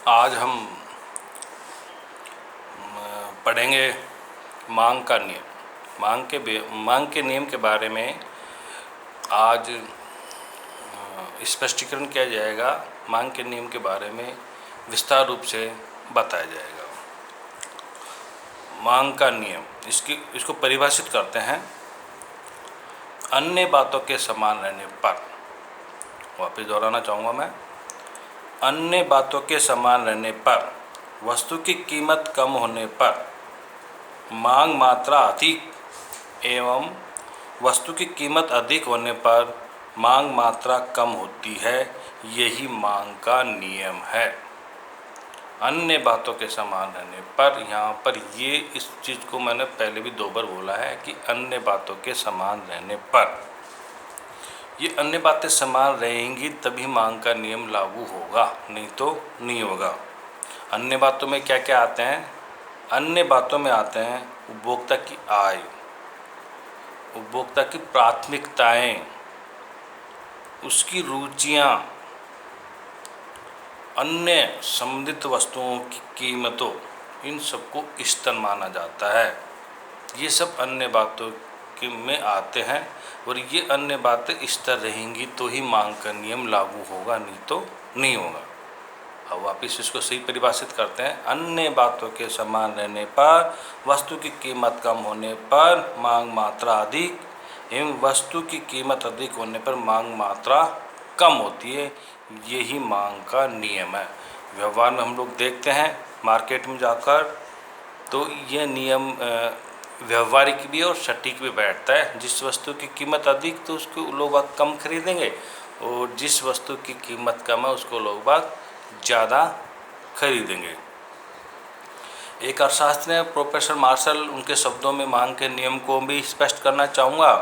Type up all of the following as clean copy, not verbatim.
आज हम पढ़ेंगे मांग का नियम। मांग के नियम के बारे में आज स्पष्टीकरण किया जाएगा। मांग के नियम के बारे में विस्तार रूप से बताया जाएगा। मांग का नियम इसको परिभाषित करते हैं अन्य बातों के समान रहने पर। वापस दोहराना चाहूँगा मैं, अन्य बातों के समान रहने पर, वस्तु की कीमत कम होने पर, मांग मात्रा अधिक एवं वस्तु की कीमत अधिक होने पर मांग मात्रा कम होती है, यही मांग का नियम है। अन्य बातों के समान रहने पर, यहाँ पर ये इस चीज़ को मैंने पहले भी 2 बार बोला है कि अन्य बातों के समान रहने पर, ये अन्य बातें समान रहेंगी तभी मांग का नियम लागू होगा, नहीं तो नहीं होगा। अन्य बातों में क्या क्या आते हैं? अन्य बातों में आते हैं उपभोक्ता की आय, उपभोक्ता की प्राथमिकताएं, उसकी रुचियां, अन्य संबंधित वस्तुओं की कीमतों, इन सबको स्तर माना जाता है। ये सब अन्य बातों में आते हैं और ये अन्य बातें स्तर रहेंगी तो ही मांग का नियम लागू होगा, नहीं तो नहीं होगा। अब वापिस इसको सही परिभाषित करते हैं। अन्य बातों के समान रहने पर, वस्तु की कीमत कम होने पर मांग मात्रा अधिक एवं वस्तु की कीमत अधिक होने पर मांग मात्रा कम होती है, यही मांग का नियम है। व्यवहार में हम लोग देखते हैं मार्केट में जाकर, तो यह नियम व्यवहारिक भी और सटीक भी बैठता है। जिस वस्तु की कीमत अधिक तो उसको लोग कम खरीदेंगे, और जिस वस्तु की कीमत कम है उसको लोग ज़्यादा खरीदेंगे। एक अर्थशास्त्री ने प्रोफेसर मार्शल, उनके शब्दों में मांग के नियम को भी स्पष्ट करना चाहूँगा।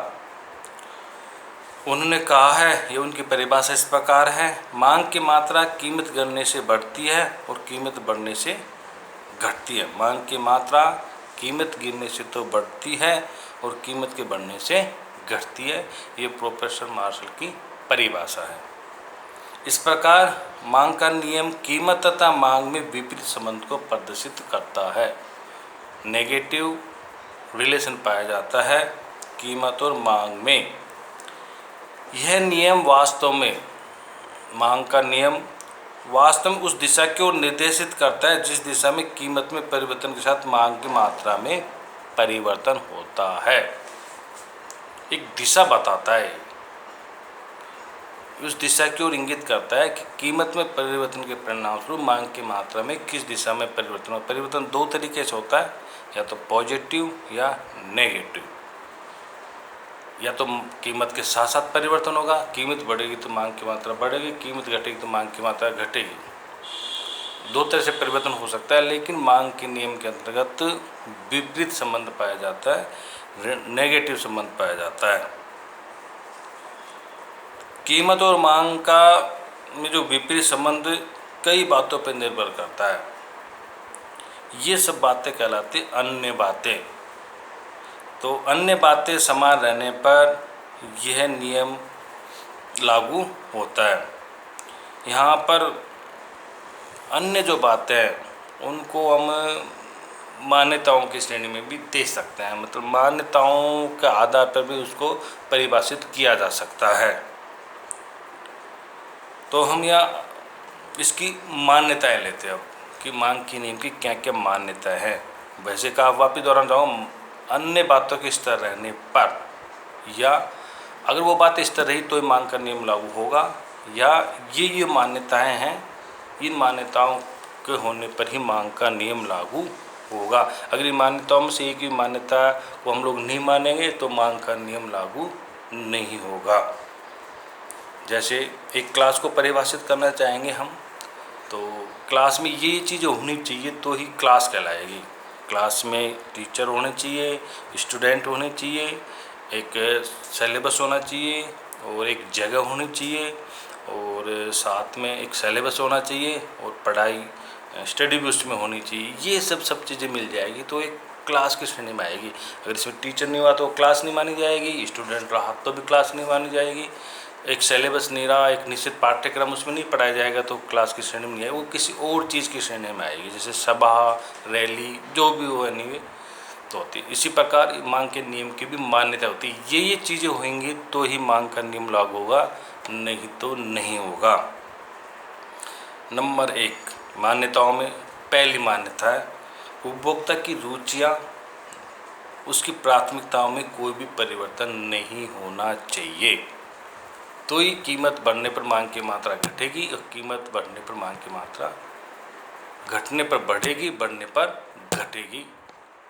उन्होंने कहा है, ये उनकी परिभाषा इस प्रकार है, मांग की मात्रा कीमत गिरने से बढ़ती है और कीमत बढ़ने से घटती है। मांग की मात्रा कीमत गिरने से तो बढ़ती है और कीमत के बढ़ने से घटती है। ये प्रोफेसर मार्शल की परिभाषा है। इस प्रकार मांग का नियम कीमत तथा मांग में विपरीत संबंध को प्रदर्शित करता है। नेगेटिव रिलेशन पाया जाता है कीमत और मांग में। यह नियम वास्तव में, मांग का नियम वास्तव में उस दिशा की ओर निर्देशित करता है जिस दिशा में कीमत में परिवर्तन के साथ मांग की मात्रा में परिवर्तन होता है। एक दिशा बताता है, उस दिशा की ओर इंगित करता है कि कीमत में परिवर्तन के परिणामस्वरूप मांग की मात्रा में किस दिशा में परिवर्तन हो। परिवर्तन 2 तरीके से होता है, या तो पॉजिटिव या नेगेटिव। या तो कीमत के साथ साथ परिवर्तन होगा, कीमत बढ़ेगी तो मांग की मात्रा बढ़ेगी, कीमत घटेगी तो मांग की मात्रा घटेगी। 2 तरह से परिवर्तन हो सकता है, लेकिन मांग के नियम के अंतर्गत विपरीत संबंध पाया जाता है, नेगेटिव संबंध पाया जाता है। कीमत और मांग का में जो विपरीत संबंध कई बातों पर निर्भर करता है। ये सब बातें कहलाती अन्य बातें। तो अन्य बातें समान रहने पर यह नियम लागू होता है। यहाँ पर अन्य जो बातें हैं उनको हम मान्यताओं की श्रेणी में भी दे सकते हैं, मतलब मान्यताओं के आधार पर भी उसको परिभाषित किया जा सकता है। तो हम यहाँ इसकी मान्यताएं लेते हैं अब कि मांग के नियम की क्या क्या मान्यताएं हैं। वैसे कहा, वापिस दोहराना चाहूँ, अन्य बातों के स्तर रहने पर, या अगर वो बात इस तरह रही तो मांग का नियम लागू होगा, या ये मान्यताएं हैं, इन मान्यताओं के होने पर ही मांग का नियम लागू होगा। अगर इन मान्यताओं में से एक ही मान्यता को हम लोग नहीं मानेंगे तो मांग का नियम लागू नहीं होगा। जैसे एक क्लास को परिभाषित करना चाहेंगे हम, तो क्लास में ये चीज़ें होनी चाहिए तो ही क्लास कहलाएगी। क्लास में टीचर होने चाहिए, स्टूडेंट होने चाहिए, एक सिलेबस होना चाहिए और एक जगह होनी चाहिए, और साथ में एक सिलेबस होना चाहिए और पढ़ाई स्टडी भी उसमें होनी चाहिए। ये सब चीज़ें मिल जाएगी तो एक क्लास की श्रेणी में आएगी। अगर इसमें टीचर नहीं हुआ तो क्लास नहीं मानी जाएगी, स्टूडेंट रहा तो भी क्लास नहीं मानी जाएगी। एक सिलेबस नहीं रहा, एक निश्चित पाठ्यक्रम उसमें नहीं पढ़ाया जाएगा तो क्लास की श्रेणी में नहीं आएगी, वो किसी और चीज़ की श्रेणी में आएगी, जैसे सभा, रैली, जो भी हो एनीवे तो होती है। इसी प्रकार मांग के नियम की भी मान्यता होती है। ये चीज़ें होंगी तो ही मांग का नियम लागू होगा, नहीं तो नहीं होगा। नंबर 1 मान्यताओं में पहली मान्यता है उपभोक्ता की रुचियाँ, उसकी प्राथमिकताओं में कोई भी परिवर्तन नहीं होना चाहिए। तो ही कीमत बढ़ने पर मांग की मात्रा घटेगी और कीमत बढ़ने पर मांग की मात्रा घटने पर बढ़ेगी, बढ़ने पर घटेगी।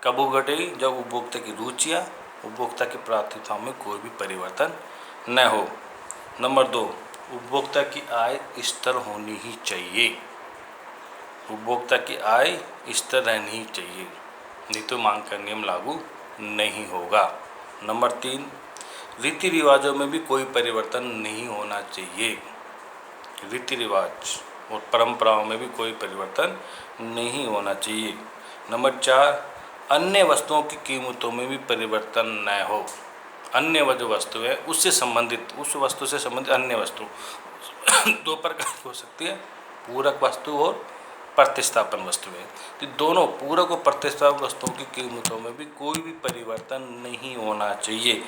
कब वो घटेगी? जब उपभोक्ता की रुचियाँ, उपभोक्ता की प्राथमिकताओं में कोई भी परिवर्तन न हो। नंबर 2 उपभोक्ता की आय स्थिर होनी ही चाहिए। उपभोक्ता की आय स्थिर रहनी ही चाहिए, नहीं तो मांग का नियम लागू नहीं होगा। नंबर 3 रीति रिवाजों में भी कोई परिवर्तन नहीं होना चाहिए। रीति रिवाज और परंपराओं में भी कोई परिवर्तन नहीं होना चाहिए। नंबर 4 अन्य वस्तुओं की कीमतों में भी परिवर्तन न हो। अन्य जो वस्तु है उससे संबंधित, उस वस्तु से संबंधित अन्य वस्तु दो प्रकार की हो सकती है, पूरक वस्तु और प्रतिस्थापन वस्तुएं। तो दोनों पूरक और प्रतिस्थापन वस्तुओं की कीमतों में भी कोई भी परिवर्तन नहीं होना चाहिए,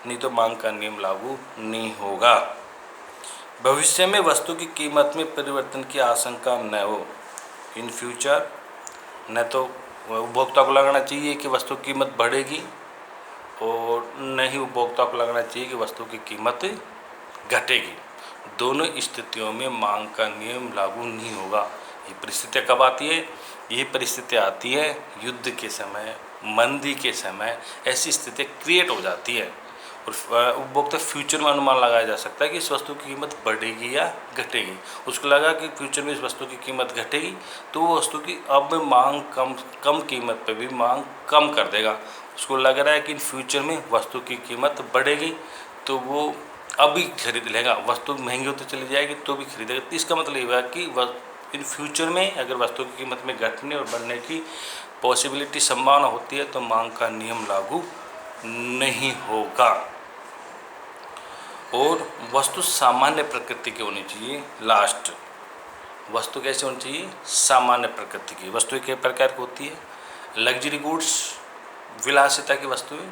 नहीं तो मांग का नियम लागू नहीं होगा। भविष्य में वस्तु की कीमत में परिवर्तन की आशंका न हो। इन फ्यूचर न तो उपभोक्ता को लगना चाहिए कि वस्तु की कीमत बढ़ेगी और न ही उपभोक्ता को लगना चाहिए कि वस्तु की कीमत घटेगी। दोनों स्थितियों में मांग का नियम लागू नहीं होगा। ये परिस्थितियाँ कब आती है? ये परिस्थितियाँ आती है युद्ध के समय, मंदी के समय, ऐसी स्थितियाँ क्रिएट हो जाती है और उपभोक्ता फ्यूचर में अनुमान लगाया जा सकता है कि इस वस्तु की कीमत बढ़ेगी या घटेगी। उसको लगा कि फ्यूचर में इस वस्तु की कीमत घटेगी तो वो वस्तु की अब मांग कम कीमत पे भी मांग कम कर देगा। उसको लग रहा है कि इन फ्यूचर में वस्तु की कीमत बढ़ेगी तो वो अभी खरीद लेगा, वस्तु महंगी होती चली जाएगी तो भी खरीदेगा। तो इसका मतलब ये है कि इन फ्यूचर में अगर वस्तु की कीमत में घटने और बढ़ने की पॉसिबिलिटी, संभावना होती है तो मांग का नियम लागू नहीं होगा। और वस्तु सामान्य प्रकृति की होनी चाहिए। लास्ट, वस्तु कैसे होनी चाहिए? सामान्य प्रकृति की। वस्तु एक प्रकार की होती है लग्जरी गुड्स, विलासिता की वस्तुएं,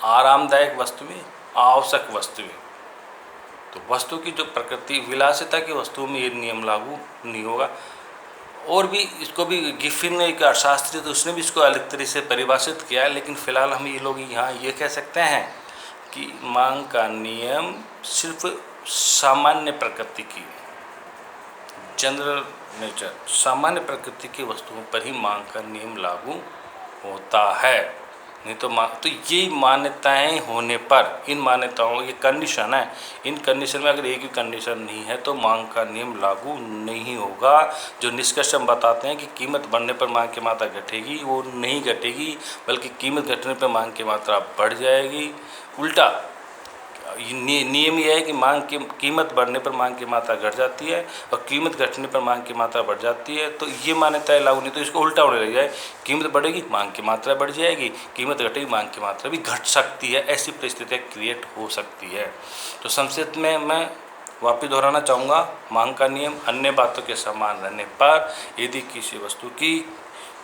आरामदायक वस्तुएं, आवश्यक वस्तुएं। तो वस्तु की जो प्रकृति, विलासिता की वस्तुओं में ये नियम लागू नहीं होगा। और भी इसको भी गिफिन ने, एक अर्थशास्त्री, तो उसने भी इसको अलग तरीके से परिभाषित किया है, लेकिन फिलहाल हम ये लोग यहाँ ये कह सकते हैं कि मांग का नियम सिर्फ सामान्य प्रकृति की, जनरल नेचर, सामान्य प्रकृति की वस्तुओं पर ही मांग का नियम लागू होता है। नहीं तो तो ये मान्यताएं होने पर, इन मान्यताओं, ये कंडीशन है, इन कंडीशन में अगर एक भी कंडीशन नहीं है तो मांग का नियम लागू नहीं होगा। जो निष्कर्ष हम बताते हैं कि कीमत बढ़ने पर मांग की मात्रा घटेगी, वो नहीं घटेगी, बल्कि कीमत घटने पर मांग की मात्रा बढ़ जाएगी। उल्टा नियम यह है कि कीमत बढ़ने पर मांग की मात्रा घट जाती है और कीमत घटने पर मांग की मात्रा बढ़ जाती है। तो ये मान्यताएं लागू नहीं, तो इसको उल्टा होने लग जाए, कीमत बढ़ेगी मांग की मात्रा बढ़ जाएगी, कीमत घटेगी मांग की मात्रा भी घट सकती है। ऐसी परिस्थितियाँ क्रिएट हो सकती है। तो संक्षिप्त में मैं वापिस दोहराना चाहूँगा, मांग का नियम अन्य बातों के समान रहने पर यदि किसी वस्तु की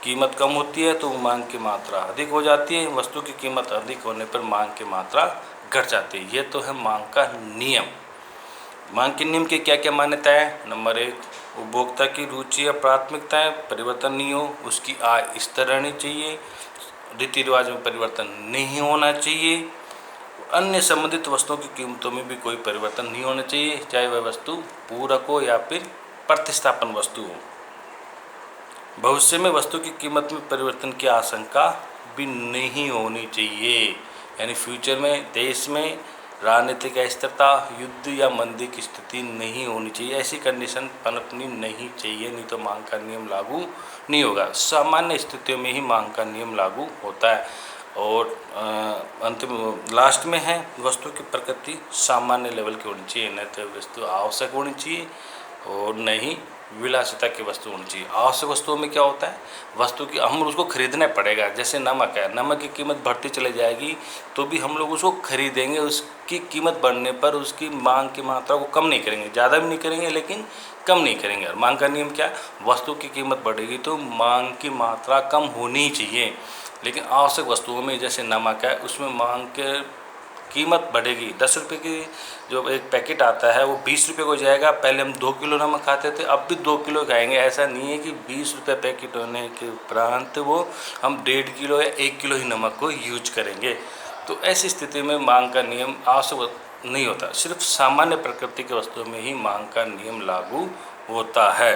कीमत कम होती है तो मांग की मात्रा अधिक हो जाती है, वस्तु की कीमत अधिक होने पर मांग की मात्रा घट जाती है। ये तो है मांग का नियम। मांग के नियम की क्या क्या मान्यताएं? नंबर 1 उपभोक्ता की रुचि या प्राथमिकताएं परिवर्तन नहीं हो, उसकी आय स्थिर रहनी चाहिए, रीति रिवाज में परिवर्तन नहीं होना चाहिए, अन्य संबंधित वस्तुओं की कीमतों में भी कोई परिवर्तन नहीं होना चाहिए, चाहे वह वस्तु पूरक हो या फिर प्रतिस्थापन वस्तु हो। भविष्य में वस्तु की कीमत में परिवर्तन की आशंका भी नहीं होनी चाहिए, यानी फ्यूचर में देश में राजनीतिक अस्थिरता, युद्ध या मंदी की स्थिति नहीं होनी चाहिए, ऐसी कंडीशन पनपनी नहीं चाहिए, नहीं तो मांग का नियम लागू नहीं होगा। सामान्य स्थितियों में ही मांग का नियम लागू होता है। और अंतिम लास्ट में है, वस्तु की प्रकृति सामान्य लेवल की होनी चाहिए, न तो वस्तु आवश्यक होनी चाहिए और न ही विलासिता की वस्तु होनी चाहिए। आवश्यक वस्तुओं में क्या होता है, वस्तु की हम उसको खरीदना पड़ेगा। जैसे नमक है, नमक की कीमत बढ़ती चली जाएगी तो भी हम लोग उसको खरीदेंगे, उसकी कीमत बढ़ने पर उसकी मांग की मात्रा को कम नहीं करेंगे, ज़्यादा भी नहीं करेंगे लेकिन कम नहीं करेंगे। और मांग का नियम क्या है, वस्तु की कीमत बढ़ेगी तो मांग की मात्रा कम होनी ही चाहिए। लेकिन आवश्यक वस्तुओं में जैसे नमक है, उसमें मांग के कीमत बढ़ेगी। 10 रुपये की जो एक पैकेट आता है वो 20 रुपये को जाएगा। पहले हम 2 किलो नमक खाते थे, अब भी 2 किलो खाएंगे। ऐसा नहीं है कि 20 रुपये पैकेट होने के उपरांत वो हम 1.5 किलो या 1 किलो ही नमक को यूज करेंगे। तो ऐसी स्थिति में मांग का नियम आवश्यक नहीं होता, सिर्फ सामान्य प्रकृति की वस्तुओं में ही मांग का नियम लागू होता है।